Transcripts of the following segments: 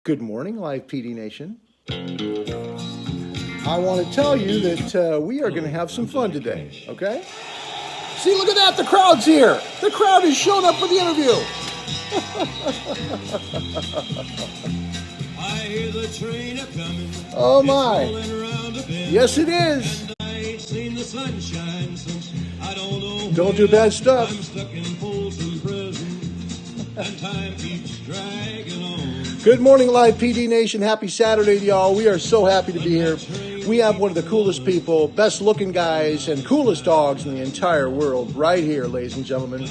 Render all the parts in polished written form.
Good morning, Live PD Nation. I want to tell you that we are going to have some fun today, okay? See, look at that. The crowd's here. The crowd has shown up for the interview. I hear the train a-coming. Oh, my. Yes, it is. I ain't seen the sunshine since I don't know. Don't do bad stuff. I'm stuck in Folsom Prison, and time keeps dragging on. Good morning, Live PD Nation. Happy Saturday to y'all. We are so happy to be here. We have one of the coolest people, best looking guys, and coolest dogs in the entire world right here, ladies and gentlemen.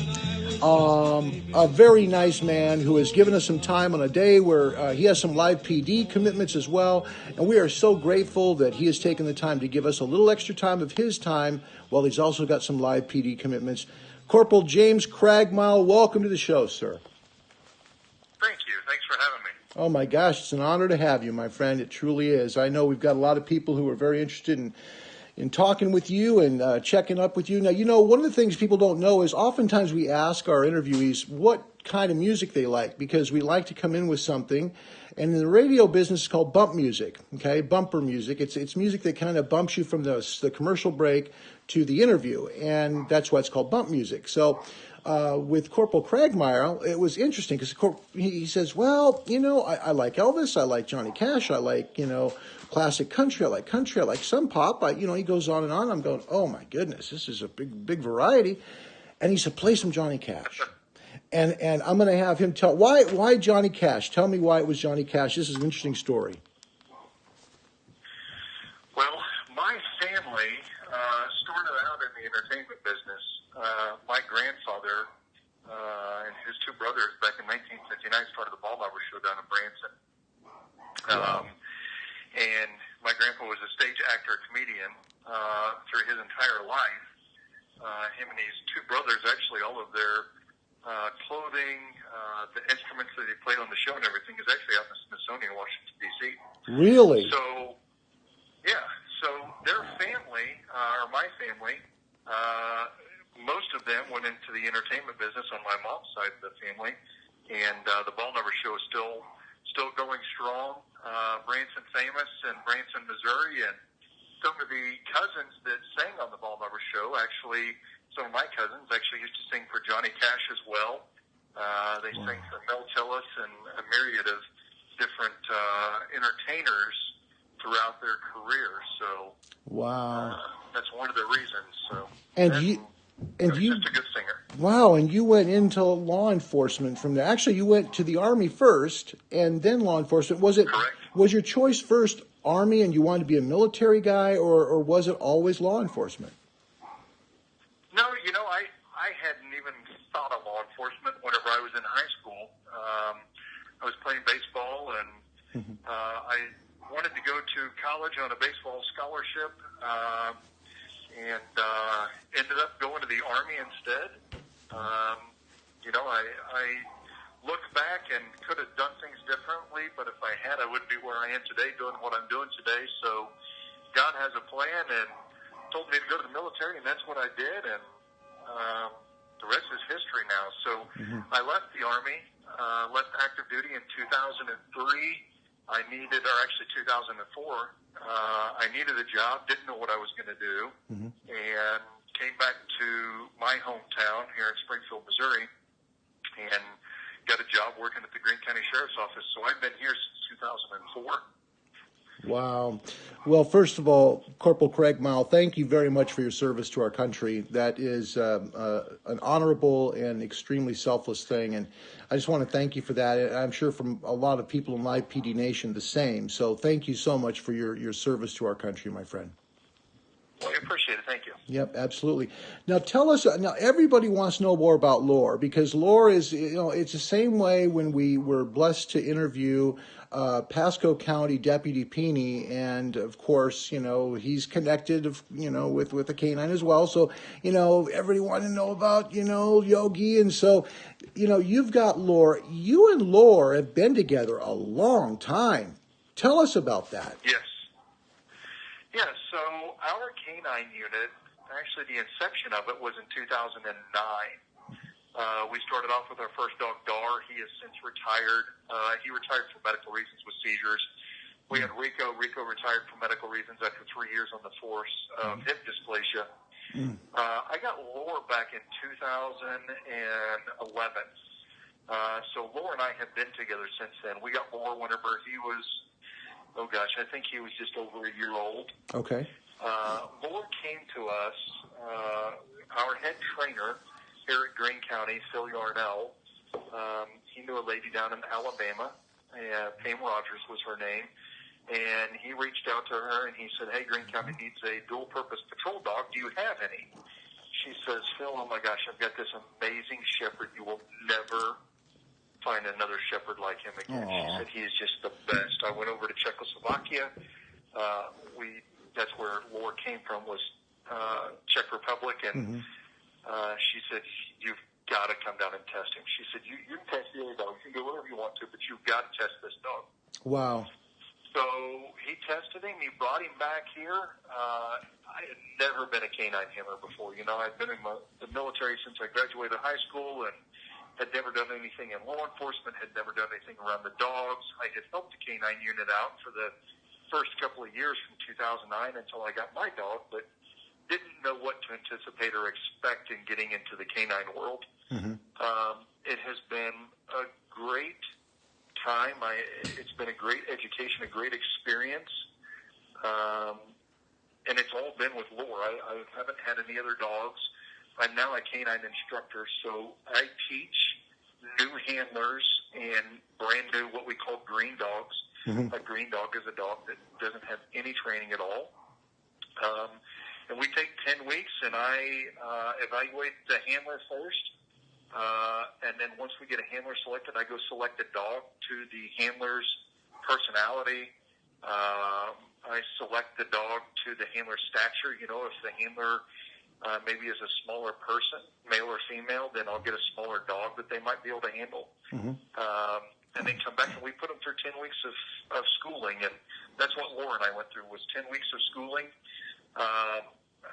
A very nice man who has given us some time on a day where he has some Live PD commitments as well. And we are so grateful that he has taken the time to give us a little extra time of his time while he's also got some Live PD commitments. Corporal James Craigmyle, welcome to the show, sir. Thank you. Thanks for having me. Oh my gosh, it's an honor to have you, my friend. It truly is. I know we've got a lot of people who are very interested in talking with you and checking up with you. Now, you know, one of the things people don't know is oftentimes we ask our interviewees what kind of music they like, because we like to come in with something. And in the radio business, it's called bump music, okay? Bumper music. It's music that kind of bumps you from the commercial break to the interview, and that's why it's called bump music. So with Corporal Craigmyle, it was interesting because he says, well, you know, I like Elvis, I like Johnny Cash, I like, you know, classic country, I like some pop. He goes on and on. I'm going, oh my goodness, this is a big variety. And he said, play some Johnny Cash. And I'm going to have him tell, why Johnny Cash? Tell me why it was Johnny Cash. This is an interesting story. Well, my family started out in the entertainment business. My grandfather and his two brothers back in 1959 started the Ball Lover Show down in Branson. Wow. And my grandpa was a stage actor, comedian through his entire life. Him and his two brothers, actually, all of their clothing, the instruments that he played on the show and everything is actually out in the Smithsonian, Washington, D.C. Really? So, yeah. So their family, or my family, most of them went into the entertainment business on my mom's side of the family. And the Ball Lover Show is still going strong. Branson famous in Branson, Missouri, and some of the cousins that sang on the Ball Lover Show, actually, some of my cousins actually used to sing for Johnny Cash as well. They sang for Mel Tillis and a myriad of different entertainers throughout their career. So, wow, that's one of the reasons. So, you just a good singer. Wow, and you went into law enforcement from there. Actually, you went to the Army first and then law enforcement. Correct. Was your choice first Army and you wanted to be a military guy, or was it always law enforcement? No, you know, I hadn't even thought of law enforcement whenever I was in high school. I was playing baseball, and I wanted to go to college on a baseball scholarship, and ended up going to the Army instead. I look back and could have done things differently, but if I had, I wouldn't be where I am today doing what I'm doing today. So God has a plan and told me to go to the military, and that's what I did, and the rest is history now. So I left the Army, left active duty in 2003. I needed, or actually 2004, I needed a job, didn't know what I was going to do, and came back to my hometown here in Springfield, Missouri, and got a job working at the Greene County Sheriff's Office. So I've been here since 2004. Wow. Well, first of all, Corporal Craigmyle, thank you very much for your service to our country. That is an honorable and extremely selfless thing, and I just want to thank you for that. And I'm sure from a lot of people in Live PD Nation the same. So thank you so much for your service to our country, my friend. Well, I appreciate it. Thank you. Yep, absolutely. Now tell us, now everybody wants to know more about lore, because lore is, it's the same way when we were blessed to interview Pasco County Deputy Peeney, and of course, he's connected, with the canine as well. So, everybody wanted to know about, Yogi. And so, you've got lore. You and lore have been together a long time. Tell us about that. Yes. Yeah, so our canine unit, actually the inception of it was in 2009. We started off with our first dog, Dar. He has since retired. He retired for medical reasons with seizures. We had Rico. Rico retired for medical reasons after 3 years on the force of hip dysplasia. I got Lore back in 2011. So Lore and I have been together since then. We got Lore whenever he was, I think he was just over a year old. Okay. Lore came to us, our head trainer here at Greene County, Phil Yarnell. He knew a lady down in Alabama. Pam Rogers was her name. And he reached out to her and he said, hey, Greene County needs a dual-purpose patrol dog. Do you have any? She says, Phil, oh my gosh, I've got this amazing shepherd. You will never find another shepherd like him again. Aww. She said, he is just the best. I went over to Czechoslovakia. That's where Lore came from, was Czech Republic. And she said, you've got to come down and test him. She said, you can test the other dog. You can go wherever you want to, but you've got to test this dog. Wow. So he tested him. He brought him back here. I had never been a canine handler before. You know, I'd been in the military since I graduated high school and had never done anything in law enforcement, had never done anything around the dogs. I had helped the canine unit out for the first couple of years from 2009 until I got my dog, but didn't know what to anticipate or expect in getting into the canine world. It has been a great time. It's been a great education, a great experience, and it's all been with Lore. I haven't had any other dogs. I'm now a canine instructor, so I teach new handlers and brand new what we call green dogs. A green dog is a dog that doesn't have any training at all. And we take 10 weeks, and I evaluate the handler first. And then once we get a handler selected, I go select a dog to the handler's personality. I select the dog to the handler's stature. You know, if the handler maybe is a smaller person, male or female, then I'll get a smaller dog that they might be able to handle. And then come back and we put them through 10 weeks of schooling. And that's what Laura and I went through, was 10 weeks of schooling.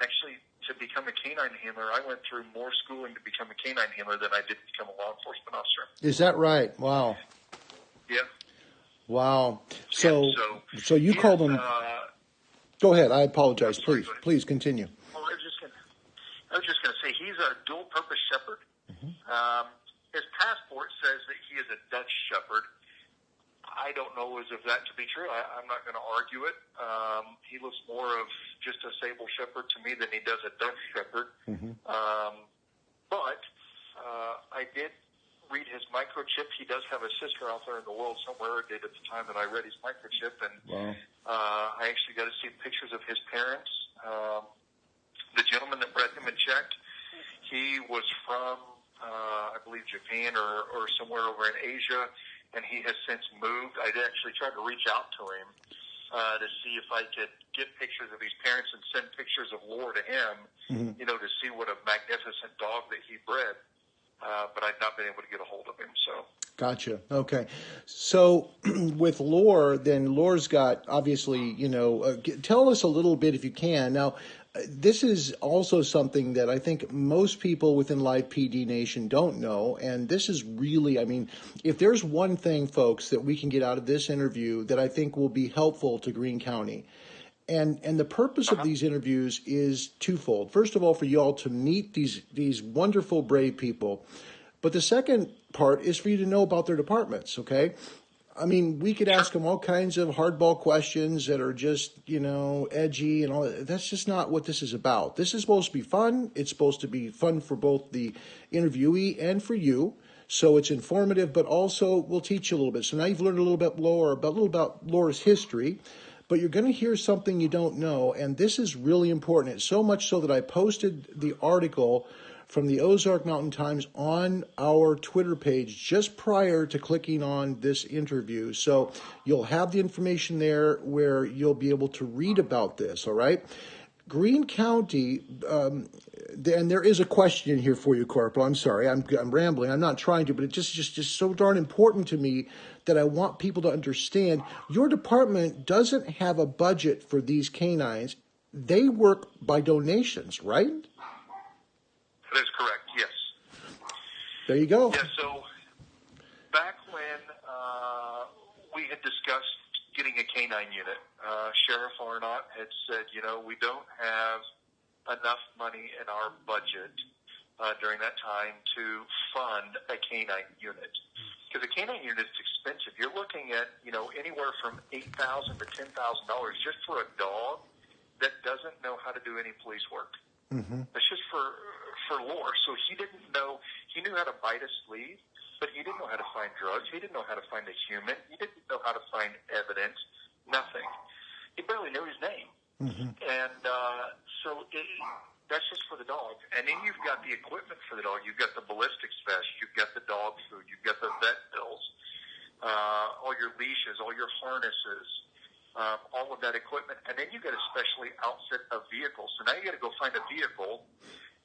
Actually, to become a canine handler, I went through more schooling to become a canine handler than I did to become a law enforcement officer. Is that right? Wow. Yeah. Wow. So you call them. Go ahead. I apologize. Please continue. Well, I was just going to say he's a dual-purpose shepherd. His passport says that he is a Dutch shepherd. I don't know as if that to be true. I'm not going to argue it. He looks more of just a sable shepherd to me than he does a Dutch shepherd. But I did read his microchip. He does have a sister out there in the world somewhere. It did at the time that I read his microchip. And I actually got to see pictures of his parents. The gentleman that bred him and checked, he was from, I believe, Japan or somewhere over in Asia. And he has since moved. I did actually try to reach out to him to see if I could get pictures of his parents and send pictures of Lore to him, you know, to see what a magnificent dog that he bred. But I've not been able to get a hold of him. So. Gotcha. Okay. So with Lore, then Lore's got, obviously, you know, tell us a little bit if you can. Now, this is also something that I think most people within Live PD Nation don't know. And this is really, I mean, if there's one thing, folks, that we can get out of this interview that I think will be helpful to Greene County. And the purpose of these interviews is twofold. First of all, for you all to meet these wonderful, brave people. But the second part is for you to know about their departments, okay? I mean, we could ask them all kinds of hardball questions that are just, you know, edgy and all that. That's just not what this is about. This is supposed to be fun. It's supposed to be fun for both the interviewee and for you. So it's informative, but also we'll teach you a little bit. So now you've learned a little bit about Lore's history, but you're going to hear something you don't know. And this is really important. It's so much so that I posted the article from the Ozark Mountain Times on our Twitter page just prior to clicking on this interview. So you'll have the information there where you'll be able to read about this, all right? Greene County, and there is a question here for you, Corporal. I'm sorry, I'm rambling. I'm not trying to, but it's just so darn important to me that I want people to understand. Your department doesn't have a budget for these canines. They work by donations, right? That is correct, yes. There you go. Yeah, so back when we had discussed getting a canine unit, Sheriff Arnott had said, we don't have enough money in our budget during that time to fund a canine unit. Because a canine unit is expensive. You're looking at, anywhere from $8,000 to $10,000 just for a dog that doesn't know how to do any police work. Mm-hmm. That's just for lore. So he didn't know. He knew how to bite a sleeve, but he didn't know how to find drugs. He didn't know how to find a human. He didn't know how to find evidence. Nothing. He barely knew his name. Mm-hmm. And that's just for the dog. And then you've got the equipment for the dog. You've got the ballistics vest. You've got the dog food. You've got the vet bills, all your leashes, all your harnesses, all of that equipment. And then you've got to specially outfit a vehicle. So now you got to go find a vehicle,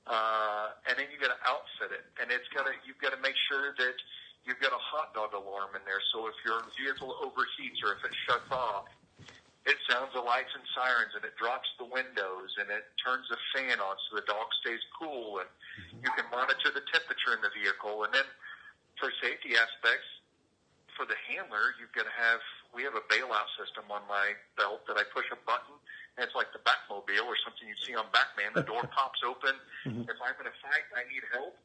and then you got to outfit it. And you've got to make sure that you've got a hot dog alarm in there. So if your vehicle overheats or if it shuts off, it sounds the lights and sirens, and it drops the windows, and it turns the fan on so the dog stays cool, and you can monitor the temperature in the vehicle. And then for safety aspects, for the handler, we have a bailout system on my belt that I push a button, and it's like the Batmobile or something you see on Batman. The door pops open. Mm-hmm. If I'm in a fight and I need help,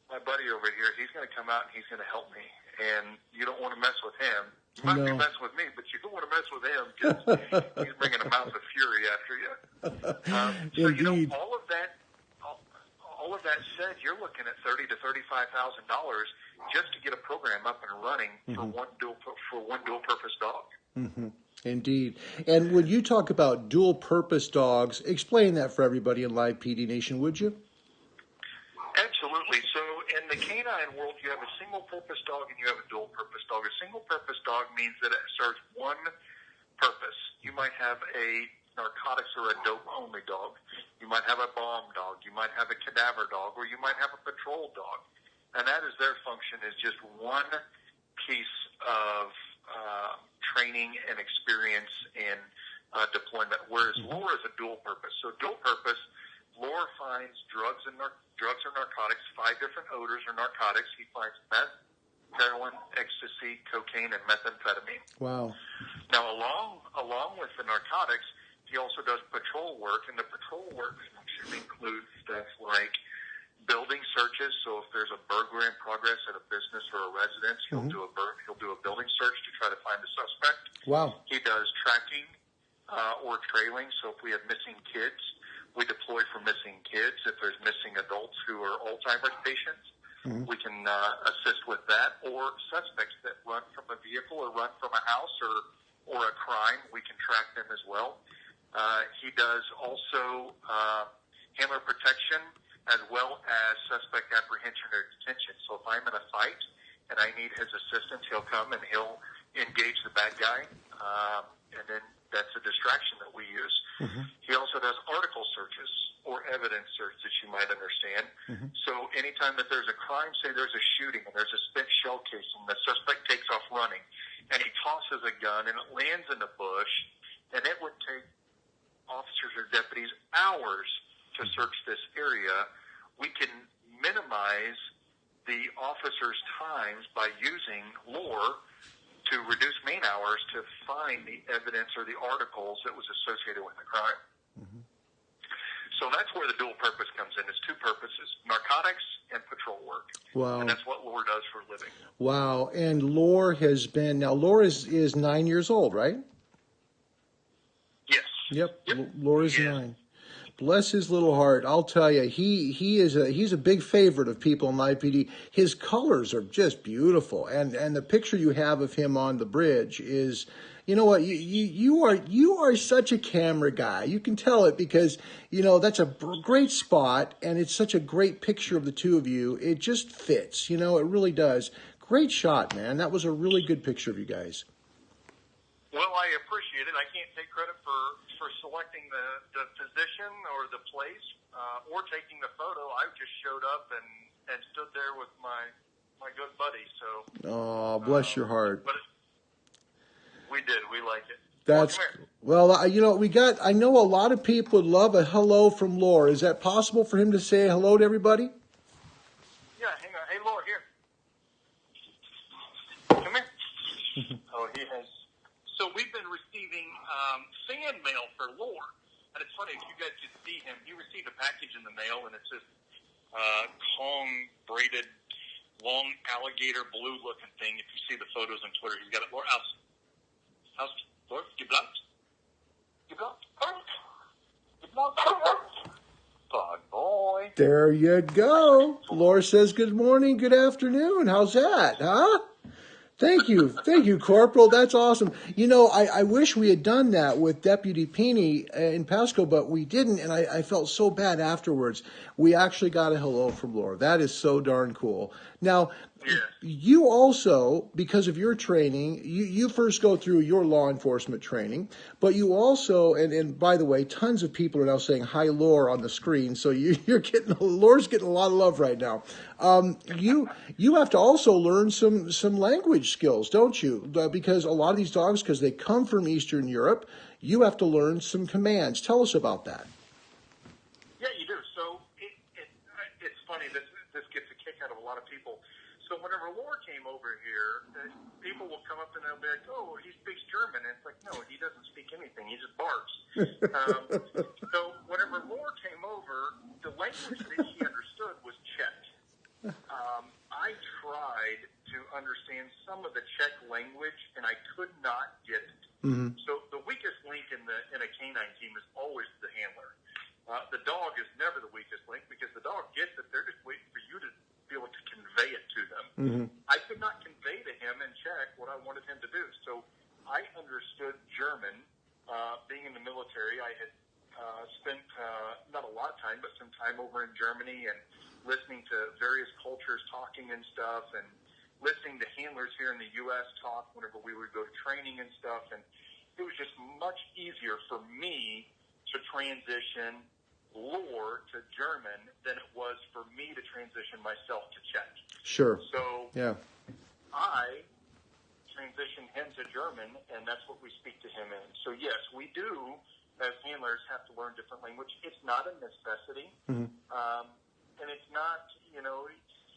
my buddy over here, he's going to come out and he's going to help me. And you don't want to mess with him. You might be messing with me, but you don't want to mess with him because he's bringing a mouth of fury after you. Indeed. All of that said, you're looking at $30,000 to $35,000 just to get a program up and running for one dual purpose dog. Mm-hmm. Indeed. And when you talk about dual purpose dogs, explain that for everybody in Live PD Nation, would you? Absolutely. So in the canine world, you have a single-purpose dog and you have a dual-purpose dog. A single-purpose dog means that it serves one purpose. You might have a narcotics or a dope-only dog. You might have a bomb dog. You might have a cadaver dog, or you might have a patrol dog. And that is their function, is just one piece of training and experience in deployment, whereas lore is a dual-purpose. So dual-purpose, lore finds drugs or narcotics, 5 different odors or narcotics. He finds meth, heroin, ecstasy, cocaine, and methamphetamine. Wow. Now, along with the narcotics, he also does patrol work, and the patrol work function includes stuff like building searches. So if there's a burglary in progress at a business or a residence, he'll do a building search to try to find the suspect. Wow. He does tracking or trailing. So if we have missing kids, we deploy for missing kids. If there's missing adults who are Alzheimer's patients, we can assist with that. Or suspects that run from a vehicle or run from a house or a crime, we can track them as well. He does also handler protection as well as suspect apprehension or detention. So if I'm in a fight and I need his assistance, he'll come and he'll engage the bad guy, and then that's a distraction that we use. He also does article searches or evidence search that you might understand. So anytime that there's a crime, say there's a shooting and there's a spent shell casing, the suspect takes off running and he tosses a gun and it lands in the bush, and it would take officers or deputies hours to search this area. We can minimize the officers' times by using lore to reduce man hours to find the evidence or the articles that was associated with the crime. So that's where the dual purpose comes in. It's 2 purposes, narcotics and patrol work. Wow. And that's what lore does for a living. Wow. And Lore Lore is 9 years old, right? Yes. Yep. Lore is 9. Bless his little heart. I'll tell you, he's a big favorite of people in Live PD. His colors are just beautiful, and the picture you have of him on the bridge is, you know what, you are such a camera guy. You can tell it because that's a great spot, and it's such a great picture of the two of you. It just fits, it really does. Great shot, man. That was a really good picture of you guys. Well, I appreciate it. I can't take credit for selecting the position or the place or taking the photo. I just showed up and stood there with my good buddy. So. Oh, bless your heart. But we did. We like it. That's well. I know a lot of people would love a hello from Lore. Is that possible for him to say hello to everybody? Yeah. Hang on. Hey, Lore, here. Oh, he has. So we've been receiving fan mail for Lore. And it's funny, if you guys could see him, he received a package in the mail, and it's this Kong-braided, long alligator blue-looking thing. If you see the photos on Twitter, he's got it. Lore, Lore, geblankt? Bug boy. There you go. Laura says, good morning, good afternoon. How's that, huh? Thank you, Corporal. That's awesome. You know, I wish we had done that with Deputy Peeney in Pasco, but we didn't, and I felt so bad afterwards. We actually got a hello from Laura. That is so darn cool. Now, you also, because of your training, you first go through your law enforcement training, but you also, and by the way, tons of people are now saying hi, Laura, on the screen, so you're getting, Laura's getting a lot of love right now. You have to also learn some language skills, don't you? Because a lot of these dogs, because they come from Eastern Europe, you have to learn some commands. Tell us about that. Yeah, you do. So it's funny. This gets a kick out of a lot of people. So whenever Lore came over here, people will come up and they'll be like, "Oh, he speaks German." And it's like, no, he doesn't speak anything. He just barks. So whenever Lore came over, the language that he understood was Czech. I tried to understand some of the Czech language, and I could not get it. Mm-hmm. So the weakest link in a canine team is always the handler. The dog is never the weakest link because the dog gets it. They're just waiting for you to be able to convey it to them. Mm-hmm. I could not convey to him in Czech what I wanted him to do. So I understood German. Being in the military, I had spent not a lot of time, but some time over in Germany and listening to various cultures talking and stuff, and listening to handlers here in the U.S. talk whenever we would go to training and stuff. And it was just much easier for me to transition Lore to German than it was for me to transition myself to Czech. Sure. So yeah, I transitioned him to German, and that's what we speak to him in. So yes, we do, as handlers, have to learn different language. It's not a necessity. Mm-hmm. And it's not,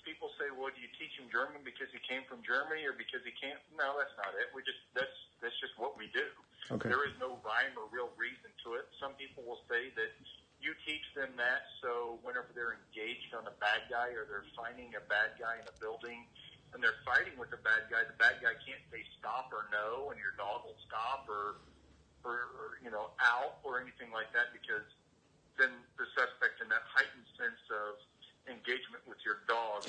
people say, well, do you teach him German because he came from Germany or because he can't? No, that's not it. That's just what we do. Okay. There is no rhyme or real reason to it. Some people will say that you teach them that so whenever they're engaged on a bad guy or they're finding a bad guy in a building and they're fighting with the bad guy can't say stop or no, and your dog will stop or out or anything like that, because then the suspect in that heightened sense of engagement with your dog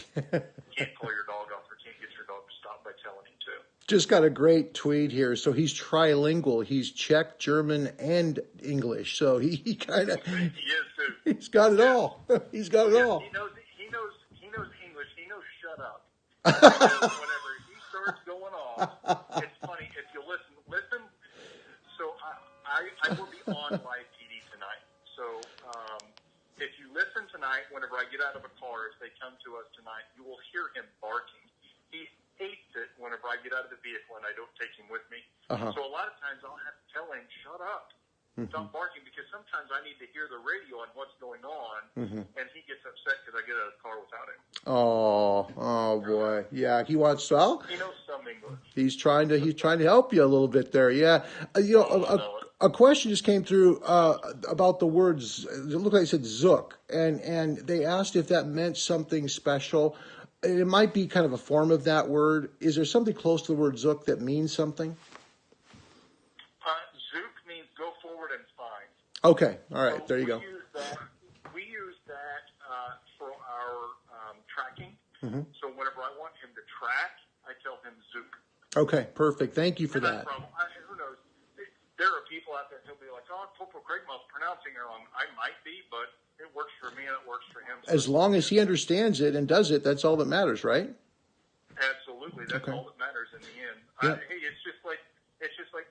can't call your dog off or can't get your dog to stop by telling him to. Just got a great tweet here. So he's trilingual. He's Czech, German, and English. So he kind of he is too. He's got it all. He's got it all. He knows English. He knows shut up. Whenever he starts going off, it's funny if you listen. So I will be on live PD tonight. So if you listen tonight, whenever I get out of a car, if they come to us tonight, you will hear him barking. He hates it whenever I get out of the vehicle and I don't take him with me. Uh-huh. So a lot of times I'll have to tell him, shut up, stop barking, because sometimes I need to hear the radio on what's going on, and he gets upset because I get out of the car without him. Oh boy. Yeah, he wants to. Well, he knows some English. He's trying to help you a little bit there. Yeah. A question just came through about the words. It looked like it said Zook, and they asked if that meant something special. It might be kind of a form of that word. Is there something close to the word Zook that means something? Zook means go forward and find. Okay, all right, so there you go. We use that for our tracking. Mm-hmm. So whenever I want him to track, I tell him Zook. Okay, perfect. Thank you for that. Who knows? There are people out there who'll be like, "Oh, Corporal Craigmyle's pronouncing it wrong." I might be, but it works for me and it works for him. As long as he understands it and does it, that's all that matters, right? Absolutely, that's all that matters in the end. Yeah. Hey, it's just like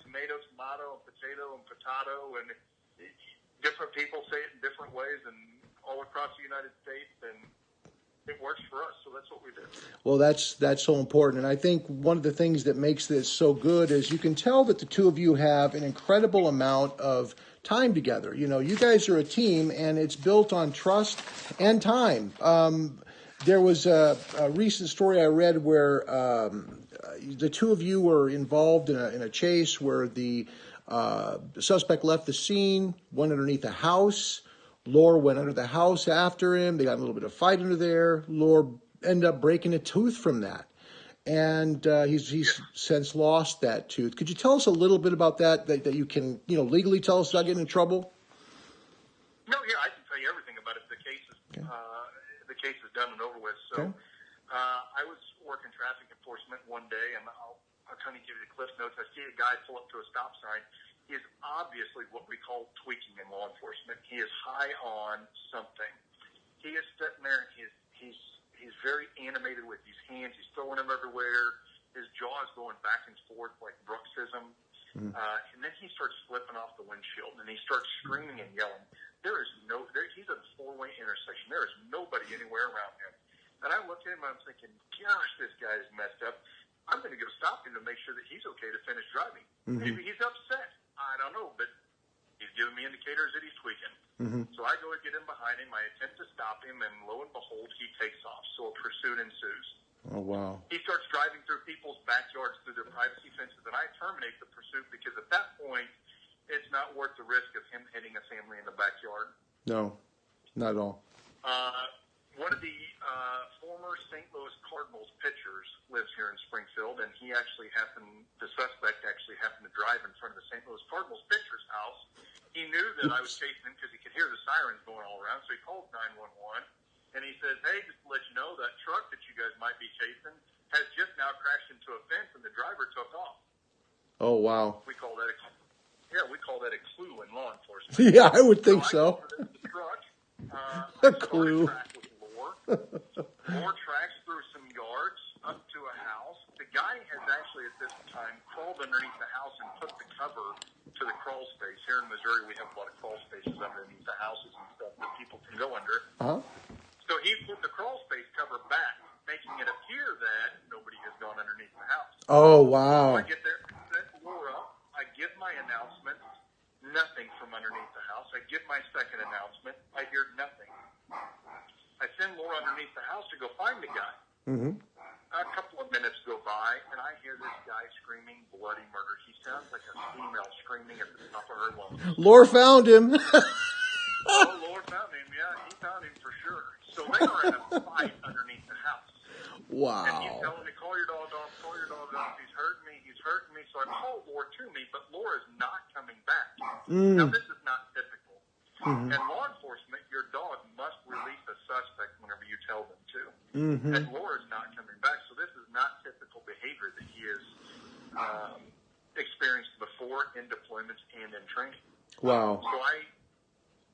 tomato, and potato, and different people say it in different ways, and all across the United States, and it works for us, so that's what we do. Well, that's so important, and I think one of the things that makes this so good is you can tell that the two of you have an incredible amount of time together. You guys are a team, and it's built on trust and time. There was a recent story I read where the two of you were involved in a chase where the suspect left the scene, went underneath a house. Laura went under the house after him. They got a little bit of fight under there. Laura ended up breaking a tooth from that. And he's since lost that tooth. Could you tell us a little bit about that you can, legally tell us without getting in trouble? No, yeah, I can tell you everything about it. The case is done and over with. So I was working traffic enforcement one day, and I'll kind of give you the cliff notes. I see a guy pull up to a stop sign. He is obviously what we call tweaking in law enforcement. He is high on something. He is sitting there, and he's very animated with his hands. He's throwing them everywhere. His jaw is going back and forth like bruxism. And then he starts flipping off the windshield, and he starts screaming and yelling. He's at a four-way intersection. There is nobody anywhere around him. And I looked at him, and I'm thinking, gosh, this guy is messed up. I'm going to go stop him to make sure that he's okay to finish driving. Maybe he's upset. I don't know, but he's giving me indicators that he's tweaking. So I go and get in behind him. I attempt to stop him, and lo and behold, he takes off. So a pursuit ensues. Oh, wow. He starts driving through people's backyards, through their privacy fences, and I terminate the pursuit because at that point, it's not worth the risk of him hitting a family in the backyard. No, not at all. One of the former St. Louis Cardinals pitchers lives here in Springfield, and the suspect actually happened to drive in front of the St. Louis Cardinals pitcher's house. He knew that I was chasing him because he could hear the sirens going all around, so he called 911, and he says, hey, just to let you know, that truck that you guys might be chasing has just now crashed into a fence, and the driver took off. Oh, wow. We call that a clue in law enforcement. Yeah, I would think so. I the truck. A clue. Lore tracks through some yards up to a house. The guy has actually at this time crawled underneath the house and put the cover to the crawl space. Here in Missouri, we have a lot of crawl spaces underneath the houses and stuff that people can go under. So he put the crawl space cover back, making it appear that nobody has gone underneath the house. Oh, wow. So I get there, set Lore up. I give my announcement. Nothing from underneath the house. I give my second announcement. I hear nothing. I send Laura underneath the house to go find the guy. A couple of minutes go by, and I hear this guy screaming bloody murder. He sounds like a female screaming at the top of her lungs. Laura found him. Oh, Laura found him. Yeah, he found him for sure. So they are in a fight underneath the house. Wow. And he's telling me, call your dog off, call your dog off. He's hurting me. So I call Laura to me, but Laura's not coming back. Now, this is not typical. In law enforcement, your dog must release a suspect whenever you tell them to. And Laura's not coming back, so this is not typical behavior that he has experienced before in deployments and in training. Wow. So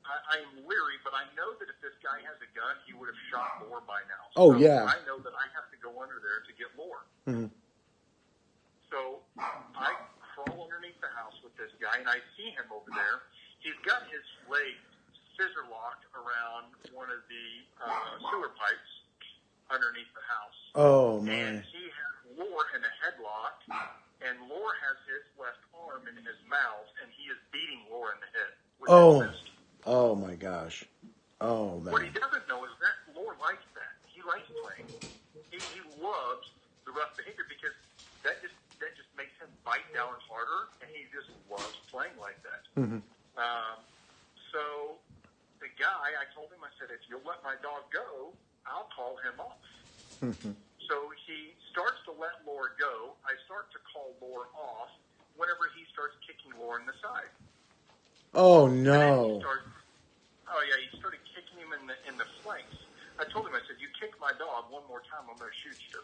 I'm leery, but I know that if this guy has a gun, he would have shot Laura by now. Oh, so yeah. I know that I have to go under there to get Laura. So I crawl underneath the house with this guy, and I see him over there. He's got his legs scissor locked around one of the sewer pipes underneath the house. Oh, man. And he has Laura in a headlock, and Laura has his left arm in his mouth, and he is beating Laura in the head with his fist. Oh, my gosh. Oh, man. What he doesn't know is that Laura likes that. He likes playing. He loves the rough behavior because that just makes him bite down harder, and he just loves playing like that. So the guy, I told him, I said, if you'll let my dog go, I'll call him off. So he starts to let Laura go. I start to call Laura off whenever he starts kicking Laura in the side. Oh, no. He started kicking him in the flanks. I told him, I said, you kick my dog one more time, I'm going to shoot you.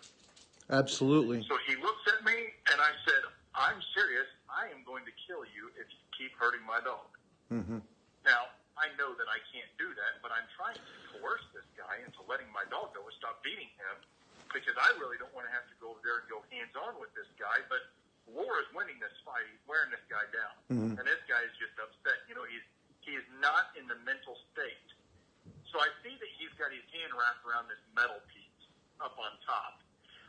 Absolutely. So he looks at me, and I said, I'm serious. I am going to kill you if you keep hurting my dog. Now, I know that I can't do that, but I'm trying to coerce this guy into letting my dog go and stop beating him because I really don't want to have to go over there and go hands-on with this guy, but Laura's winning this fight. He's wearing this guy down, and this guy is just upset. He is not in the mental state. So I see that he's got his hand wrapped around this metal piece up on top.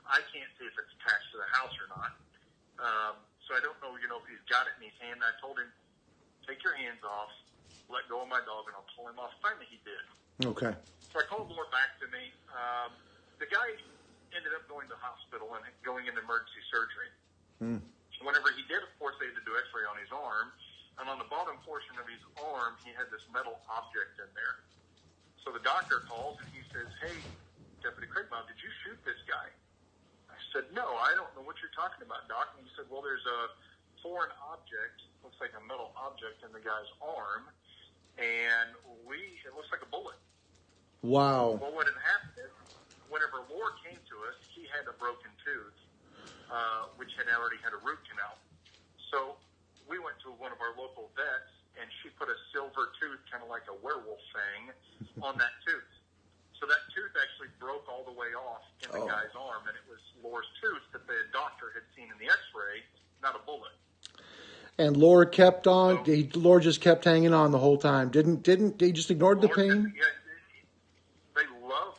I can't see if it's attached to the house or not. So I don't know, if he's got it in his hand. I told him, take your hands off, let go of my dog, and I'll pull him off. Finally, he did. Okay. So I called Laura back to me. The guy ended up going to the hospital and going into emergency surgery. Whenever he did, of course, they had to do x-ray on his arm. And on the bottom portion of his arm, he had this metal object in there. So the doctor calls and he says, "Hey, Deputy Craigmyle, did you shoot this guy?" I said, "No, I don't know what you're talking about, Doc." And he said, "Well, there's a foreign object, looks like a metal object in the guy's arm, and it looks like a bullet." Wow. Well, what had happened is, whenever Laura came to us, he had a broken tooth, which had already had a root canal. So we went to one of our local vets, and she put a silver tooth, kind of like a werewolf thing, on that tooth. So that tooth actually broke all the way off in the guy's arm, and it was Laura's tooth that the doctor had seen in the x-ray, not a bullet. And Laura kept on. Laura just kept hanging on the whole time. Didn't they just ignored the pain? They love.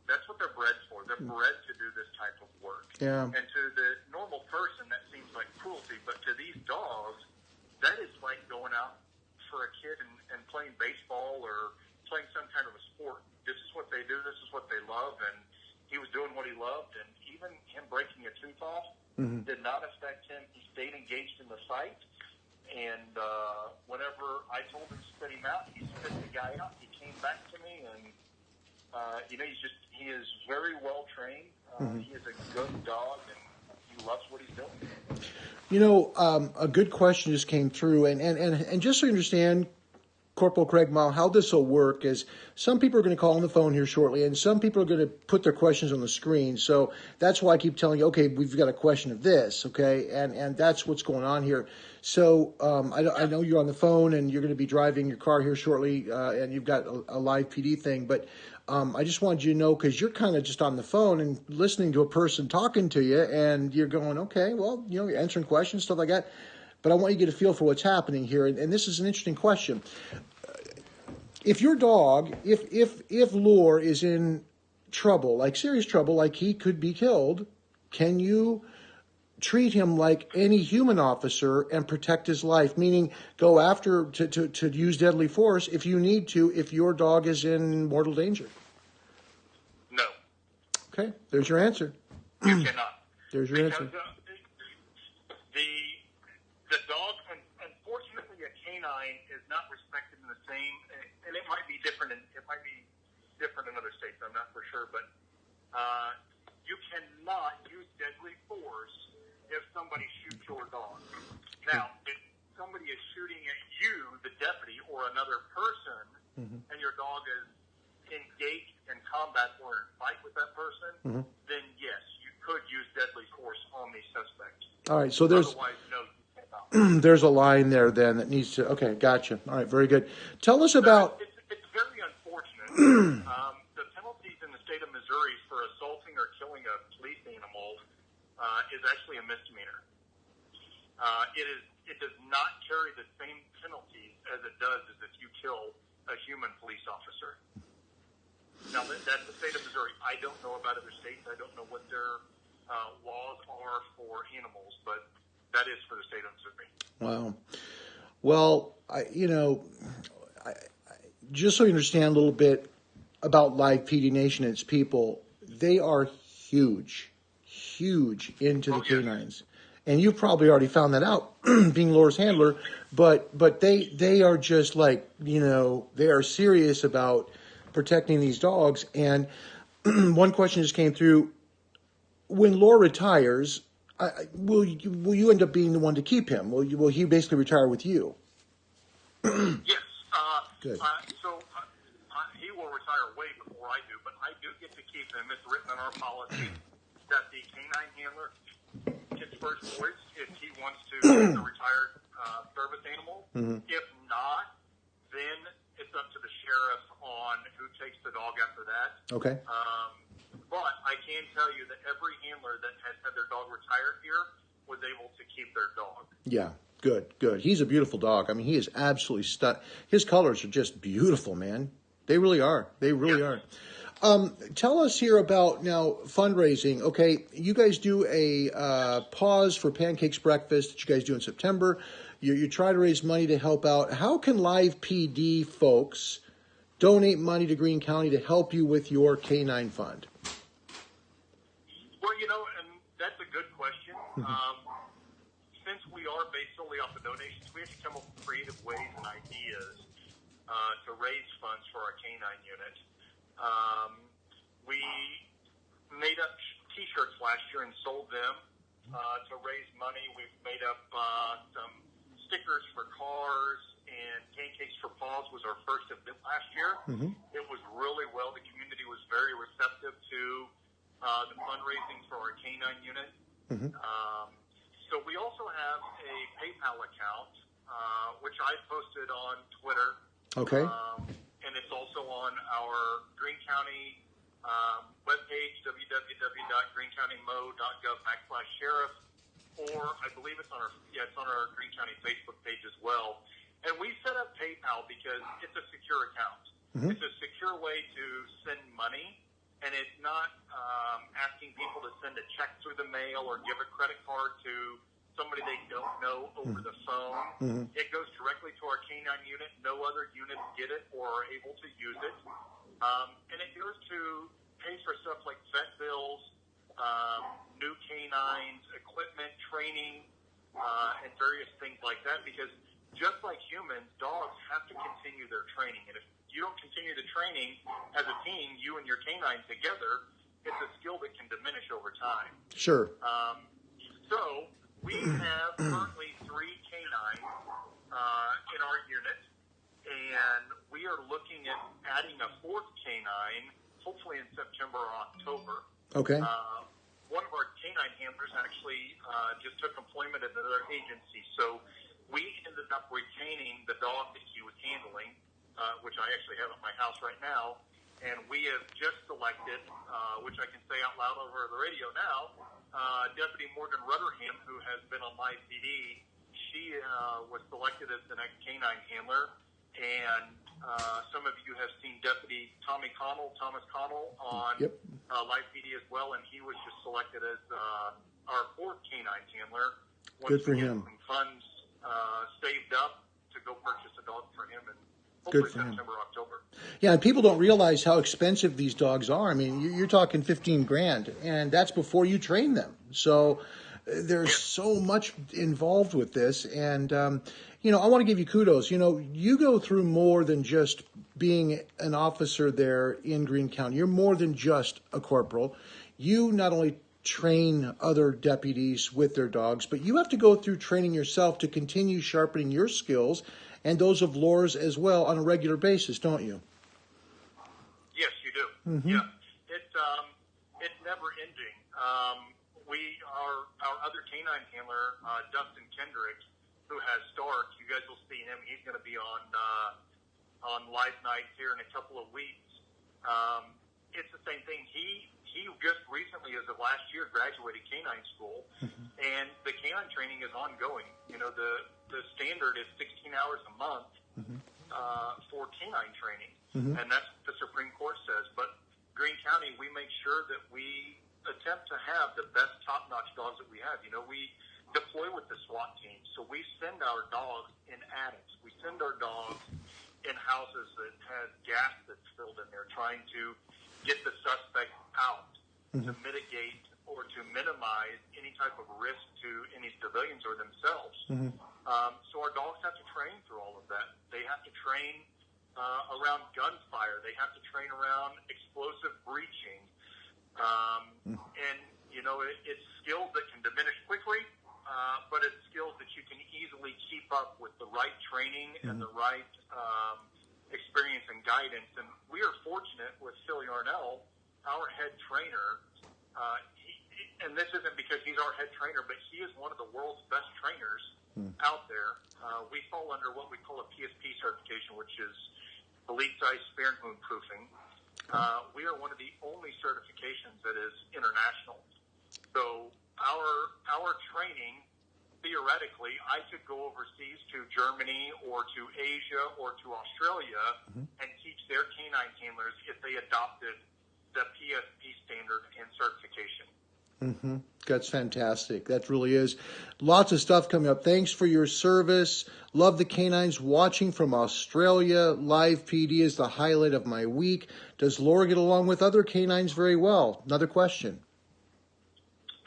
That's what they're bred for. They're bred to do this type of work. Yeah. And to the normal person, that seems like cruelty, but to these dogs, that is like going out for a kid and playing baseball or playing some kind of a sport. This is what they do. This is what they love. And he was doing what he loved. And even him breaking a tooth off did not affect him. He stayed engaged in the fight. And whenever I told him to spit him out, he spit the guy out. He came back to me, and he is very well trained. He is a good dog, and he loves what he's doing. You know, a good question just came through, and just so you understand, Corporal Craigmyle, how this will work is some people are going to call on the phone here shortly, and some people are going to put their questions on the screen. So that's why I keep telling you, okay, we've got a question of this, okay, and that's what's going on here. So I know you're on the phone, and you're going to be driving your car here shortly, and you've got a live PD thing, but I just wanted you to know, because you're kind of just on the phone and listening to a person talking to you, and you're going, okay, well, you're answering questions, stuff like that. But I want you to get a feel for what's happening here, and this is an interesting question. If your dog, if Lore is in trouble, like serious trouble, like he could be killed, can you treat him like any human officer and protect his life? Meaning, go after to use deadly force if you need to, if your dog is in mortal danger. No. Okay, there's your answer. You cannot. There's your answer. The dog, unfortunately, a canine is not respected in the same, and it might be different in other states. I'm not for sure, but you cannot use deadly force if somebody shoots your dog. Now, if somebody is shooting at you, the deputy, or another person, and your dog is engaged in combat or in fight with that person, then yes, you could use deadly force on the suspect. All right, so there's otherwise, no. there's a line there then that needs to. Okay, gotcha. All right, very good. Tell us about. It's very unfortunate. The penalties in the state of Missouri for assaulting or killing a police animal is actually a misdemeanor. It does not carry the same penalties as it does as if you kill a human police officer. Now, that's the state of Missouri. I don't know about other states. I don't know what their laws are for animals, but that is for the state of Missouri. Wow. Well, just so you understand a little bit about Live PD Nation and its people, they are huge into the canines. And you've probably already found that out, being Laura's handler, but they are just like, they are serious about protecting these dogs. And one question just came through. When Laura retires, will you end up being the one to keep him? Will he basically retire with you? Yes. Good. He will retire way before I do, but I do get to keep him. It's written in our policy that the canine handler gets first voice if he wants to use a retired service animal. If not, then it's up to the sheriff on who takes the dog after that. Okay. But I can tell you that every handler that has had their dog retired here was able to keep their dog. Yeah, good. He's a beautiful dog. I mean, he is absolutely his colors are just beautiful, man. They really are. They really are. Tell us here about now fundraising. Okay, you guys do a pause for Pancakes Breakfast that you guys do in September. You try to raise money to help out. How can Live PD folks donate money to Greene County to help you with your K9 fund? Well, and that's a good question. Since we are based solely off of donations, we have to come up with creative ways and ideas to raise funds for our K9 unit. We made up T-shirts last year and sold them to raise money. We've made up some stickers for cars, and Pancakes for Paws was our first event last year. It was really well. The community was very receptive to the fundraising for our K9 unit. So we also have a PayPal account, which I posted on Twitter. Okay. And it's also on our Greene County webpage, www.greenecountymo.gov/sheriff, or I believe it's on our Greene County Facebook page as well. And we set up PayPal because it's a secure account. It's a secure way to send money, and it's not asking people to send a check through the mail or give a credit card to somebody they don't know over the phone. It goes directly to our K9 unit. No other units get it or are able to use it. And it goes to pay for stuff like vet bills, new canines, equipment, training, and various things like that, because just like humans, dogs have to continue their training. And if you don't continue the training as a team, you and your canine together, it's a skill that can diminish over time. Sure. So we have currently 3 canines in our unit, and we are looking at adding a 4th canine, hopefully in September or October. Okay. One of our canine handlers actually just took employment at another agency, so we ended up retaining the dog that he was handling, which I actually have at my house right now, and we have just selected, which I can say out loud over the radio now, Deputy Morgan Rutherham, who has been on Live PD. She was selected as the next canine handler, and some of you have seen Deputy Thomas Connell on Live PD as well, and he was just selected as our 4th canine handler. Good for him. Some funds saved up to go purchase a dog for him, and Good hopefully for him. September, October. Yeah, and people don't realize how expensive these dogs are. I mean, you're talking $15,000, and that's before you train them. So there's so much involved with this, and I want to give you kudos. You go through more than just being an officer there in Greene County. You're more than just a corporal. You not only train other deputies with their dogs, but you have to go through training yourself to continue sharpening your skills and those of Laura's as well on a regular basis, don't you? Yes, you do. Yeah, it's never ending. Our other canine handler, Dustin Kendrick, who has Stark. You guys will see him. He's going to be on Live Nights here in a couple of weeks. It's the same thing. He just recently, as of last year, graduated canine school, and the canine training is ongoing. The standard is 16 hours a month for canine training, and that's what the Supreme Court says. But Greene County, we make sure that we attempt to have the best top-notch dogs that we have. We deploy with the SWAT team, so we send our dogs in attics. We send our dogs in houses that have gas that's filled in there, trying to get the suspect out to mitigate or to minimize any type of risk to any civilians or themselves. So our dogs have to train through all of that. They have to train around gunfire. They have to train around explosive breaching. And, it's skills that can diminish quickly, but it's skills that you can easily keep up with the right training and the right experience and guidance. And we are fortunate with Phil Yarnell, our head trainer. And this isn't because he's our head trainer, but he is one of the world's best trainers out there. We fall under what we call a PSP certification, which is elite size spear and wound proofing. We are one of the only certifications that is international. So our training, theoretically, I could go overseas to Germany or to Asia or to Australia and teach their canine handlers if they adopted the PSP standard and certification. Mm-hmm. That's fantastic. That really is. Lots of stuff coming up. Thanks for your service. Love the canines. Watching from Australia. Live PD is the highlight of my week. Does Laura get along with other canines very well? Another question.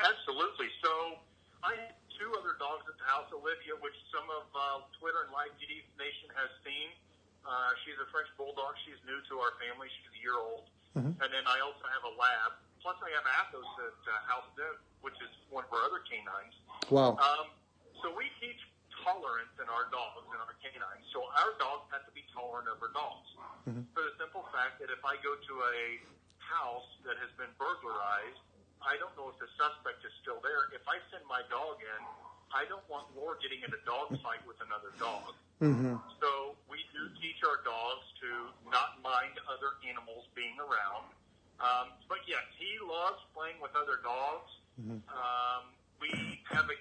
Absolutely. So I have two other dogs at the house, Olivia, which some of Twitter and Live PD Nation has seen. She's a French Bulldog. She's new to our family. She's a year old. Mm-hmm. And then I also have a Lab. Plus I have Athos at House Dev, which is one of our other canines. Wow. So we teach tolerance in our dogs and our canines. So our dogs have to be tolerant of our dogs. Mm-hmm. For the simple fact that if I go to a house that has been burglarized, I don't know if the suspect is still there. If I send my dog in, I don't want Laura getting in a dog fight with another dog. Mm-hmm. So we do teach our dogs to not mind other animals being around. But yes, he loves playing with other dogs. Mm-hmm. We have a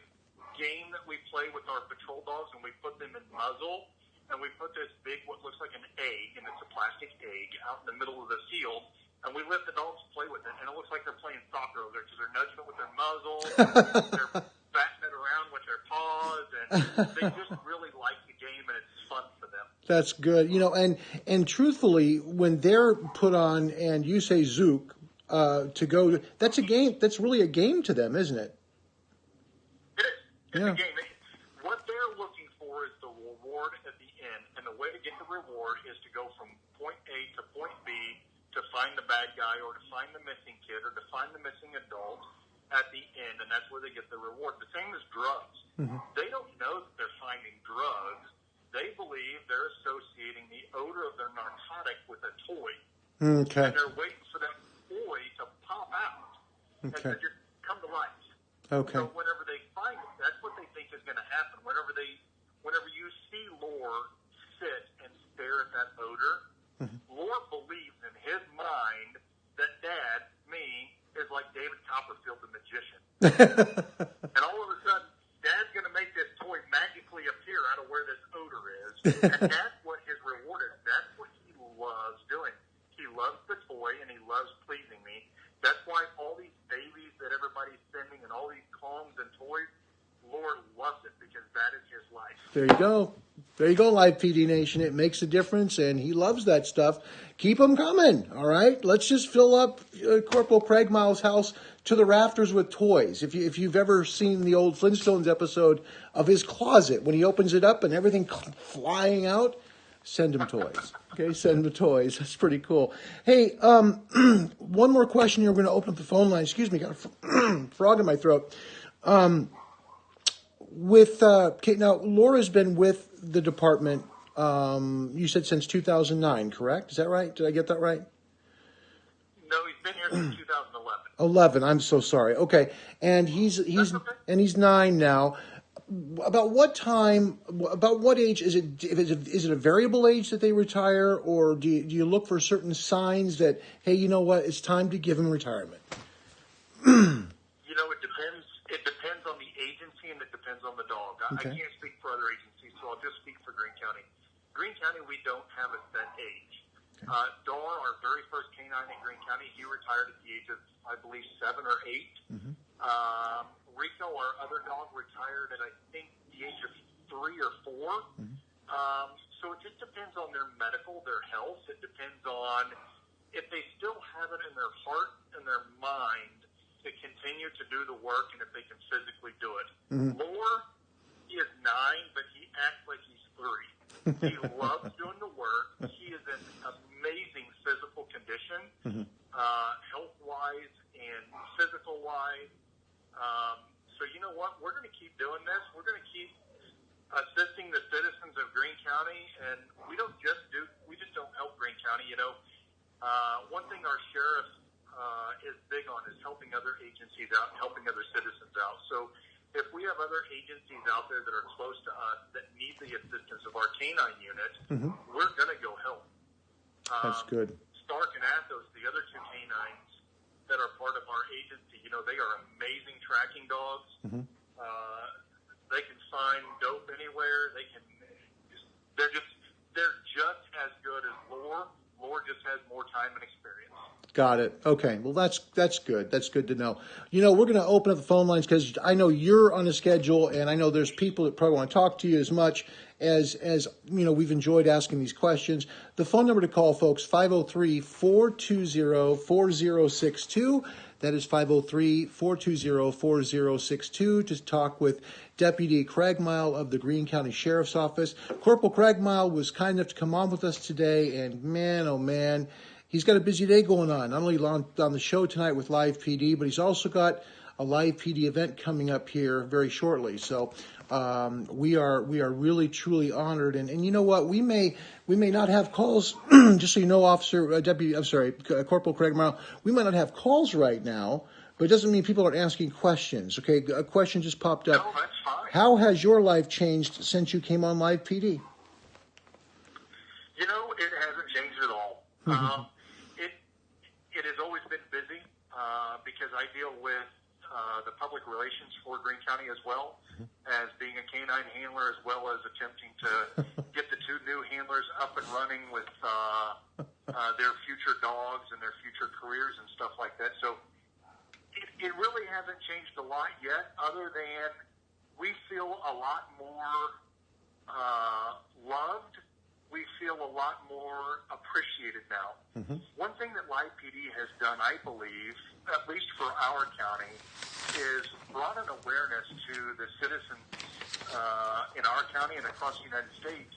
game that we play with our patrol dogs, and we put them in muzzle, and we put this big, what looks like an egg, and it's a plastic egg, out in the middle of the field, and we let the dogs play with it, and it looks like they're playing soccer over there, because they're nudging it with their muzzle, they're batting it around with their paws, and they just really like the game, and it's fun for them. That's good. You know, and truthfully, when they're put on and you say Zook to go, that's a game. That's really a game to them, isn't it? It is. It's a game. What they're looking for is the reward at the end. And the way to get the reward is to go from point A to point B to find the bad guy or to find the missing kid or to find the missing adult at the end. And that's where they get the reward. The same as drugs. Mm-hmm. They don't know that they're finding drugs. They believe they're associating the odor of their narcotic with a toy. Okay. And they're waiting for that toy to pop out and to just come to life. Okay. So whenever they find it, that's what they think is going to happen. Whenever you see Lore sit and stare at that odor, mm-hmm. Lore believes in his mind that Dad, me, is like David Copperfield, the magician. And all of a sudden, Dad's going to make this toy magically appear out of where this odor is. And that's what his reward is. That's what he loves doing. He loves the toy, and he loves pleasing me. That's why all these babies that everybody's sending and all these Kongs and toys, Lord loves it because that is his life. There you go. There you go, Live PD Nation. It makes a difference, and he loves that stuff. Keep them coming, all right? Let's just fill up Corporal Craigmyle's house to the rafters with toys. If you've ever seen the old Flintstones episode of his closet, when he opens it up and everything flying out, send him toys. Okay, send him toys. That's pretty cool. Hey, one more question here. We're going to open up the phone line. Excuse me, got a frog in my throat. Now, Laura's been with the department, you said since 2009, correct? Is that right? Did I get that right? No, he's been here since 2011. 11. I'm so sorry. Okay, and he's okay. And he's 9 now. About what age is it? Is it a variable age that they retire, or do you look for certain signs that, hey, you know what, it's time to give him retirement? It depends. It depends on the agency and it depends on the dog. Okay. I can't speak for other agencies, so I'll just speak for Greene County. Greene County, we don't have a set age. Okay. Dar, our very first canine in Greene County, he retired at the age of, I believe, 7 or 8. Mm-hmm. Rico, our other dog, retired at, I think, the age of 3 or 4. Mm-hmm. So it just depends on their medical, their health. It depends on if they still have it in their heart and their mind to continue to do the work and if they can physically do it. Mm-hmm. Lore, he is 9, but he acts like he's 3. He loves doing the work. He is in amazing physical condition, mm-hmm. Health-wise and physical-wise. So you know what? We're going to keep doing this. We're going to keep assisting the citizens of Greene County, and we just don't help Greene County. One thing our sheriff is big on is helping other agencies out and helping other citizens out. So if we have other agencies out there that are close to us that need the assistance of our canine unit, mm-hmm. we're going to go help. That's good. Stark and Athos, the other 2 canines that are part of our agency, they are amazing tracking dogs. Mm-hmm. They can find dope anywhere. They're just as good as Lore. Lore just has more time and experience. Got it. Okay. Well, that's good. That's good to know. You know, we're going to open up the phone lines because I know you're on a schedule, and I know there's people that probably want to talk to you as much as you know. We've enjoyed asking these questions. The phone number to call, folks, 503-420-4062. That is 503-420-4062 to talk with Deputy Craigmyle of the Greene County Sheriff's Office. Corporal Craigmyle was kind enough to come on with us today, and man, oh man, he's got a busy day going on. Not only on the show tonight with Live PD, but he's also got a Live PD event coming up here very shortly. So we are really truly honored. And you know what? We may not have calls. Just so you know, Corporal Craigmyle, we might not have calls right now, but it doesn't mean people aren't asking questions. Okay, a question just popped up. No, that's fine. How has your life changed since you came on Live PD? You know, it hasn't changed at all. It has always been busy because I deal with the public relations for Greene County as well as being a canine handler, as well as attempting to get the two new handlers up and running with their future dogs and their future careers and stuff like that. So it really hasn't changed a lot yet, other than we feel a lot more loved. We feel a lot more appreciated now. One thing that Live PD has done, I believe, at least for our county, is brought an awareness to the citizens in our county and across the United States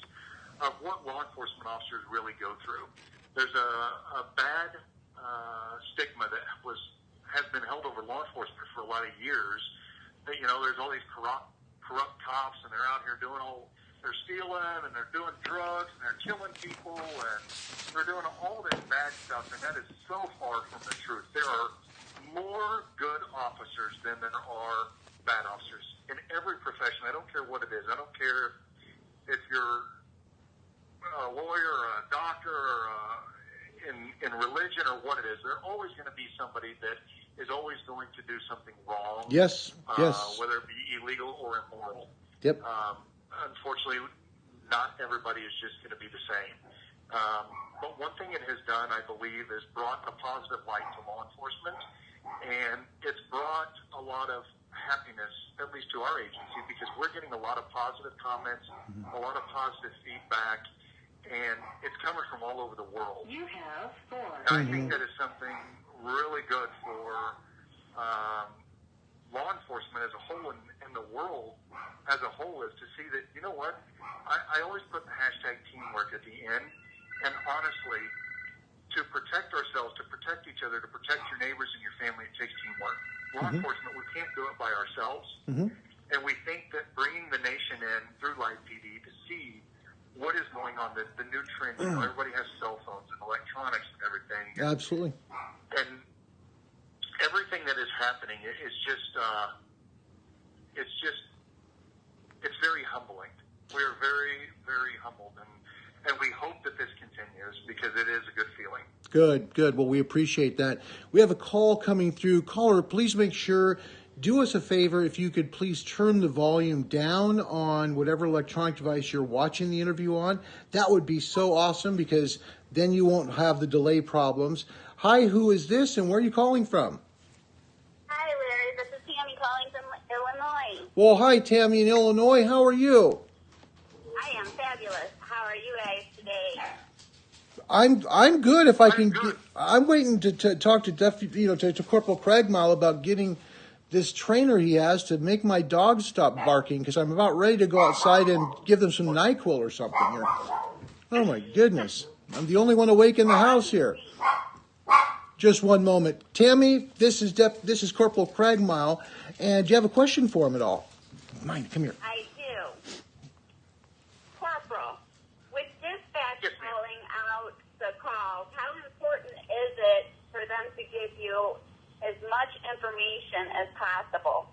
of what law enforcement officers really go through. There's a bad stigma that has been held over law enforcement for a lot of years. That, you know, there's all these corrupt cops, and they're out here they're stealing, and they're doing drugs, and they're killing people, and they're doing all this bad stuff, and that is so far from the truth. There are more good officers than there are bad officers in every profession. I don't care what it is. I don't care if you're a lawyer or a doctor or in religion or what it is. There's always going to be somebody that is always going to do something wrong. Yes. Whether it be illegal or immoral. Yep. Unfortunately, not everybody is just going to be the same. But one thing it has done, I believe, is brought a positive light to law enforcement, and it's brought a lot of happiness, at least to our agency, because we're getting a lot of positive comments, a lot of positive feedback, and it's coming from all over the world. You have 4. And I think that is something really good for law enforcement as a whole and the world as a whole, is to see that, you know what, I always put the hashtag teamwork at the end, and honestly, to protect ourselves, to protect each other, to protect your neighbors and your family, it takes teamwork. Law enforcement, we can't do it by ourselves, and we think that bringing the nation in through Live PD to see what is going on, the new trend, you know, everybody has cell phones and electronics and everything. Absolutely. And everything that is happening is just, it's very humbling. We're very, very humbled, and we hope that this continues because it is a good feeling. Good. Well, we appreciate that. We have a call coming through. Caller, please make sure, do us a favor, if you could please turn the volume down on whatever electronic device you're watching the interview on. That would be so awesome, because then you won't have the delay problems. Hi, who is this, and where are you calling from? Hi, Larry. This is Tammy calling from Illinois. Well, hi, Tammy in Illinois. How are you? I am fabulous. How are you guys today? I'm good. If I can, I'm waiting to talk to to Corporal Craigmyle about getting this trainer he has to make my dogs stop barking, because I'm about ready to go outside and give them some NyQuil or something here. Oh my goodness! I'm the only one awake in the house here. Just one moment, Tammy. This is Corporal Craigmyle, and do you have a question for him at all? Mine, come here. I do. Corporal, with dispatch calling out the calls, how important is it for them to give you as much information as possible?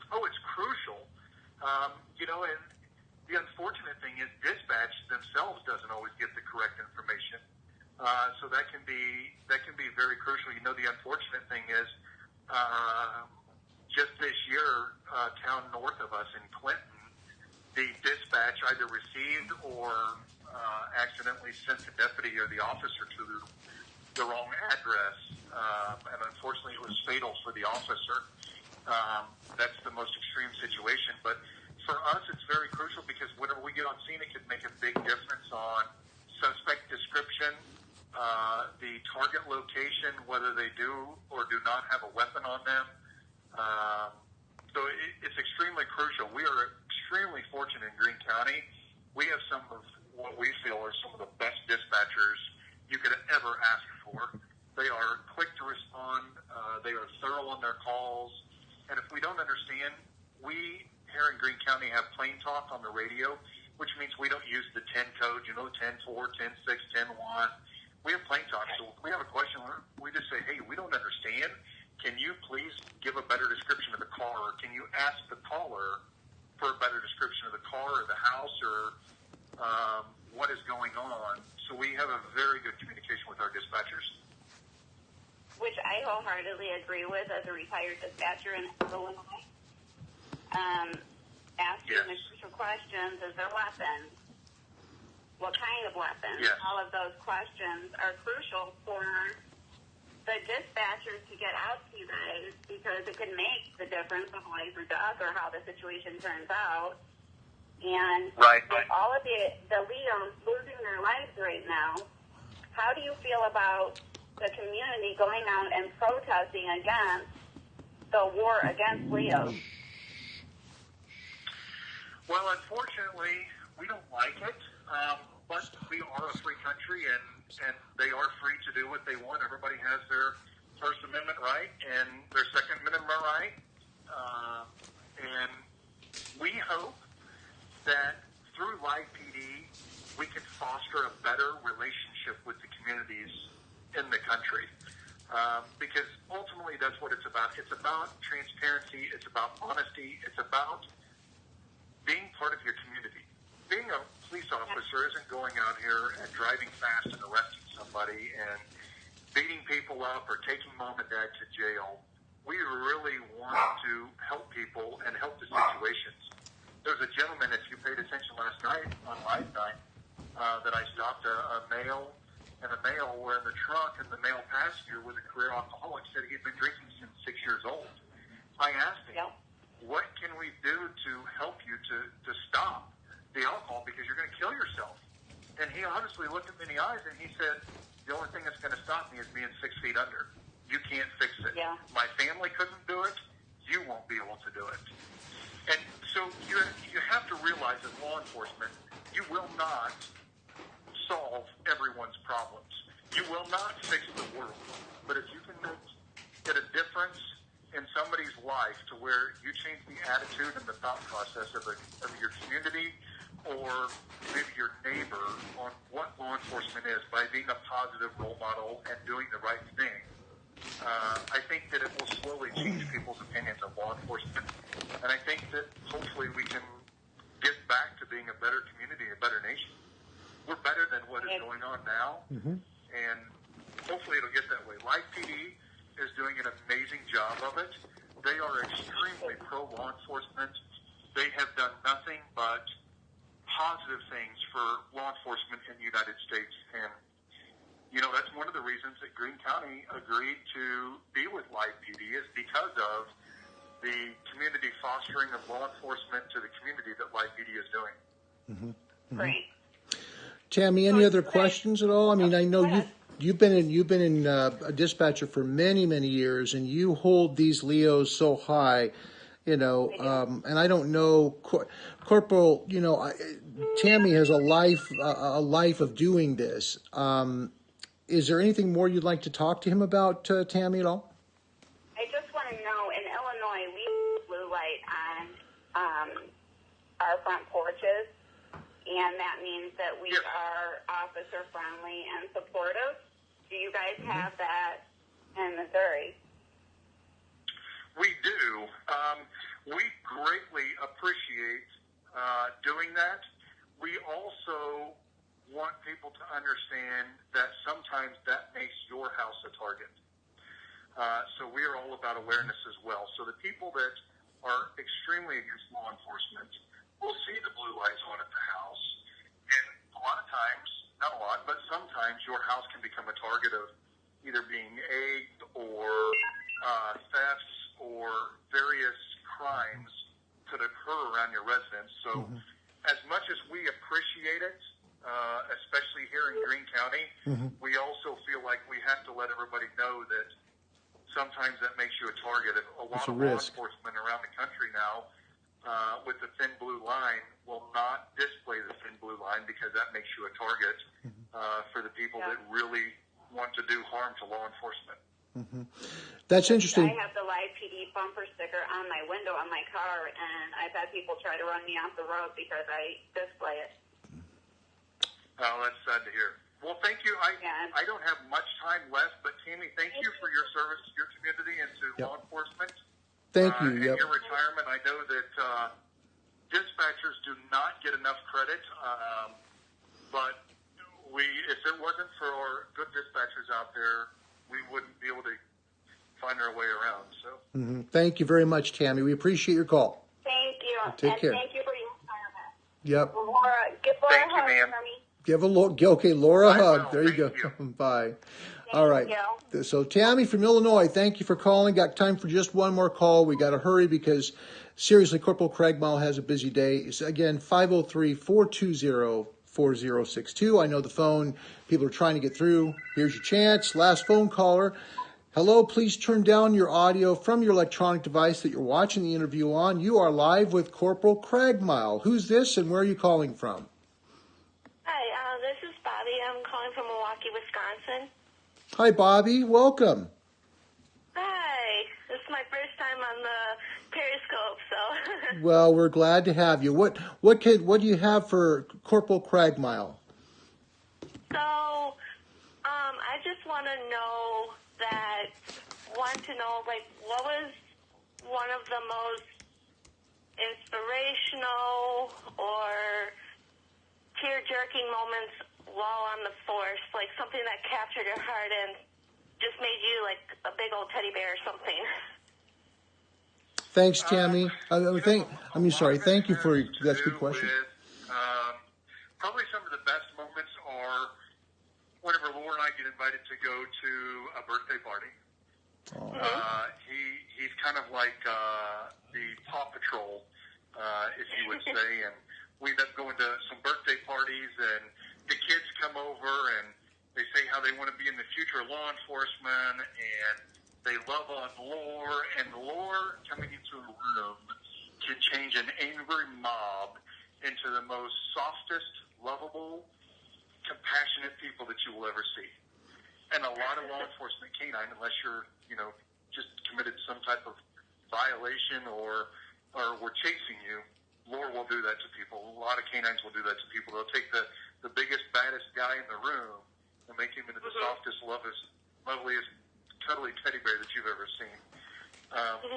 Oh, it's crucial. And the unfortunate thing is dispatch themselves doesn't always get the correct information. So that can be very crucial. You know, the unfortunate thing is just this year, town north of us in Clinton, the dispatch either received or accidentally sent the deputy or the officer to the wrong address, and unfortunately it was fatal for the officer. That's the most extreme situation. But for us, it's very crucial because whenever we get on scene, it can make a big difference on suspect description, the target location, whether they do or do not have a weapon on them. So it's extremely crucial. We are extremely fortunate in Greene County. We have some of what we feel are some of the best dispatchers you could ever ask for. They are quick to respond. They are thorough on their calls. And if we don't understand, we here in Greene County have plain talk on the radio, which means we don't use the 10 code, 10-4, 10-6, 10-1. We have plain talk. So if we have a question, we just say, hey, we don't understand. Can you please give a better description of the car? Or can you ask the caller for a better description of the car or the house or what is going on? So we have a very good communication with our dispatchers. Which I wholeheartedly agree with as a retired dispatcher in Illinois. Asking the crucial questions, is there weapons? What kind of weapons? Yes. All of those questions are crucial for the dispatchers to get out to you guys because it can make the difference of life or death or how the situation turns out. And with all of the Leos losing their lives right now, how do you feel about the community going out and protesting against the war against Leos? Well, unfortunately, we don't like it, but we are a free country, and they are free to do what they want. Everybody has their First Amendment right and their Second Amendment right, and we hope that through Live PD, we can foster a better relationship with the communities in the country, because ultimately that's what it's about. It's about transparency. It's about honesty. It's about being part of your community. Being a police officer isn't going out here and driving fast and arresting somebody and beating people up or taking mom and dad to jail. We really want to help people and help the situations. There was a gentleman, if you paid attention last night, on Live Night, that I stopped a male, and the male were in the trunk, and the male passenger was a career alcoholic, said he had been drinking since 6 years old. I asked him, what can we do to help you to stop the alcohol because you're going to kill yourself? And he honestly looked at me in the eyes and he said, the only thing that's going to stop me is being 6 feet under. You can't fix it. Yeah. My family couldn't do it. You won't be able to do it. And so you have to realize as law enforcement, you will not solve everyone's problems. You will not fix the world. But if you can get a difference in somebody's life to where you change the attitude and the thought process of your community or maybe your neighbor on what law enforcement is by being a positive role model and doing the right thing, I think that it will slowly change people's opinions of law enforcement. And I think that hopefully we can get back to being a better community, a better nation. We're better than what is going on now, and hopefully it'll get that way. Live PD is doing an amazing job of it. They are extremely pro-law enforcement. They have done nothing but positive things for law enforcement in the United States. And, that's one of the reasons that Greene County agreed to be with Live PD is because of the community fostering of law enforcement to the community that Live PD is doing. Great. Tammy, any other questions at all? I mean, I know you've been in a dispatcher for many, many years, and you hold these Leos so high, and I don't know, Corporal, Tammy has a life of doing this. Is there anything more you'd like to talk to him about, Tammy, at all? I just want to know, in Illinois, we use blue light on our front porches, and that means that we are officer-friendly and supportive. Do you guys have that in Missouri? We do. We greatly appreciate doing that. We also want people to understand that sometimes that makes your house a target. So we are all about awareness as well. So the people that are extremely against law enforcement will see the blue lights on at the house. And a lot of times, not a lot, but sometimes your house can become a target of either being egged or thefts or various crimes could occur around your residence. So as much as we appreciate it, especially here in Greene County, we also feel like we have to let everybody know that sometimes that makes you a target. A lot of law enforcement around the country now with the thin blue line will not display the thin blue line because that makes you a target for the people that really want to do harm to law enforcement. That's interesting. I have the Live PD bumper sticker on my window on my car, and I've had people try to run me off the road because I display it. Oh, that's sad to hear. Well, thank you. I don't have much time left, but Tammy, thank you for your service to your community and to law enforcement. Thank you. And your retirement. I know that dispatchers do not get enough credit, but if it wasn't for good dispatchers out there, we wouldn't be able to find our way around. So, Thank you very much, Tammy. We appreciate your call. Thank you. Take care. Thank you for your retirement. Yep. Laura, give Laura Thank a you, hug ma'am. for me. Give Laura a hug. will. There you Thank go. you. Bye. All right. you. So Tammy from Illinois, thank you for calling. Got time for just one more call. We got to hurry because seriously, Corporal Craigmyle has a busy day. It's, again, 503-420-4062. I know the phone. People are trying to get through. Here's your chance. Last phone caller. Hello, please turn down your audio from your electronic device that you're watching the interview on. You are live with Corporal Craigmyle. Who's this and where are you calling from? Hi, this is Bobby. I'm calling from Milwaukee, Wisconsin. Hi, Bobby. Welcome. Hi. This is my first time on the Periscope, so. Well, we're glad to have you. What do you have for Corporal Craigmyle? So, I just want to know, like, what was one of the most inspirational or tear-jerking moments while on the force, like something that captured your heart and just made you like a big old teddy bear or something. Thanks, Tammy. Thank you for that's a good question. Probably some of the best moments are whenever Laura and I get invited to go to a birthday party. He's kind of like the Paw Patrol, if you would say, and we end up going to some birthday parties, and the kids come over and they say how they want to be in the future of law enforcement, and they love on lore, and lore coming into a room can change an angry mob into the most softest, lovable, compassionate people that you will ever see. And a lot of law enforcement canine, unless you're, just committed some type of violation or we're chasing you, lore will do that to people. A lot of canines will do that to people. They'll take the biggest, baddest guy in the room and make him into the softest, loveliest, cuddly teddy bear that you've ever seen.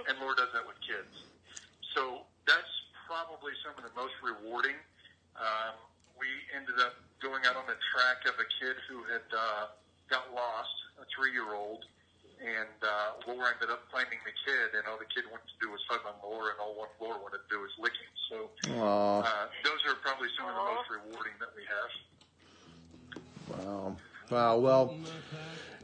And lore does that with kids. So that's probably some of the most rewarding. We ended up going out on the track of a kid who had got lost, a 3-year-old, and Laura ended up finding the kid, and all the kid wanted to do was hug on Laura, and all Laura wanted to do was lick him. So those are probably some of the most rewarding that we have. Wow. Well,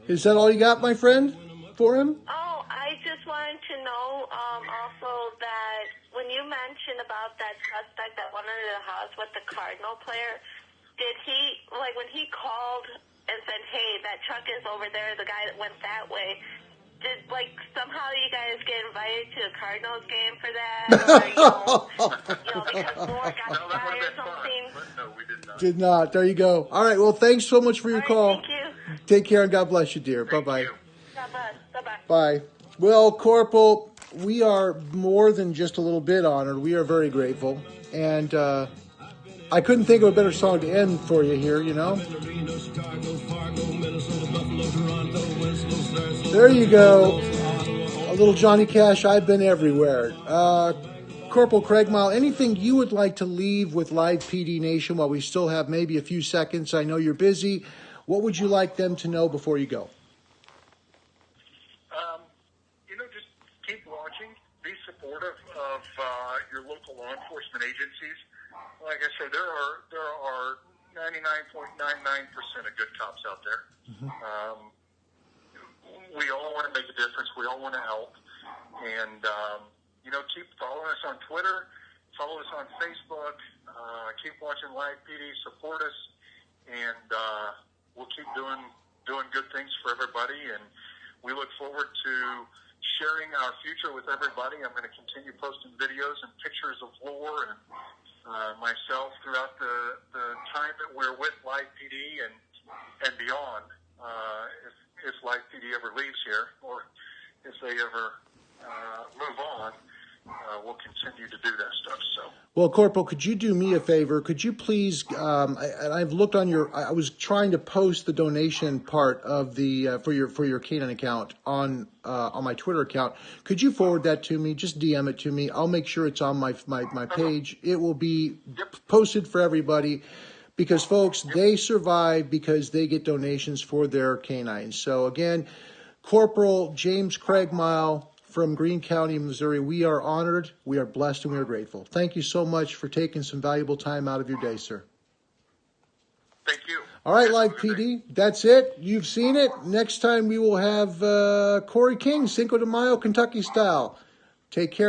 is that all you got, my friend, for him? Oh, I just wanted to know also that when you mentioned about that suspect that went into the house with the Cardinal player, did he, like when he called and said, hey, that truck is over there, the guy that went that way, did, like, somehow you guys get invited to a Cardinals game for that? Or, because Moore got fired or something? No, we did not. Did not. There you go. All right. Well, thanks so much for your call. Thank you. Take care and God bless you, dear. Bye-bye. God bless. Bye-bye. Bye. Well, Corporal, we are more than just a little bit honored. We are very grateful. And I couldn't think of a better song to end for you here, There you go. A little Johnny Cash, I've been everywhere. Corporal Craigmyle, anything you would like to leave with Live PD Nation while we still have maybe a few seconds? I know you're busy. What would you like them to know before you go? Just keep watching. Be supportive of your local law enforcement agencies. Like I said, there are 99.99% of good cops out there. we all want to make a difference. We all want to help. And, keep following us on Twitter. Follow us on Facebook. Keep watching Live PD. Support us. And we'll keep doing good things for everybody. And we look forward to sharing our future with everybody. I'm going to continue posting videos and pictures of Lore and myself throughout the time that we're with Live PD and beyond. If Live PD ever leaves here, or if they ever move on, we'll continue to do that stuff. So, well, Corporal, could you do me a favor? Could you please? I've looked on your. I was trying to post the donation part of the for your Canine account on my Twitter account. Could you forward that to me? Just DM it to me. I'll make sure it's on my page. It will be posted for everybody. Because, folks, they survive because they get donations for their canines. So, again, Corporal James Craigmyle from Greene County, Missouri, we are honored, we are blessed, and we are grateful. Thank you so much for taking some valuable time out of your day, sir. Thank you. All right, Live PD, that's it. You've seen it. Next time we will have Corey King, Cinco de Mayo, Kentucky style. Take care.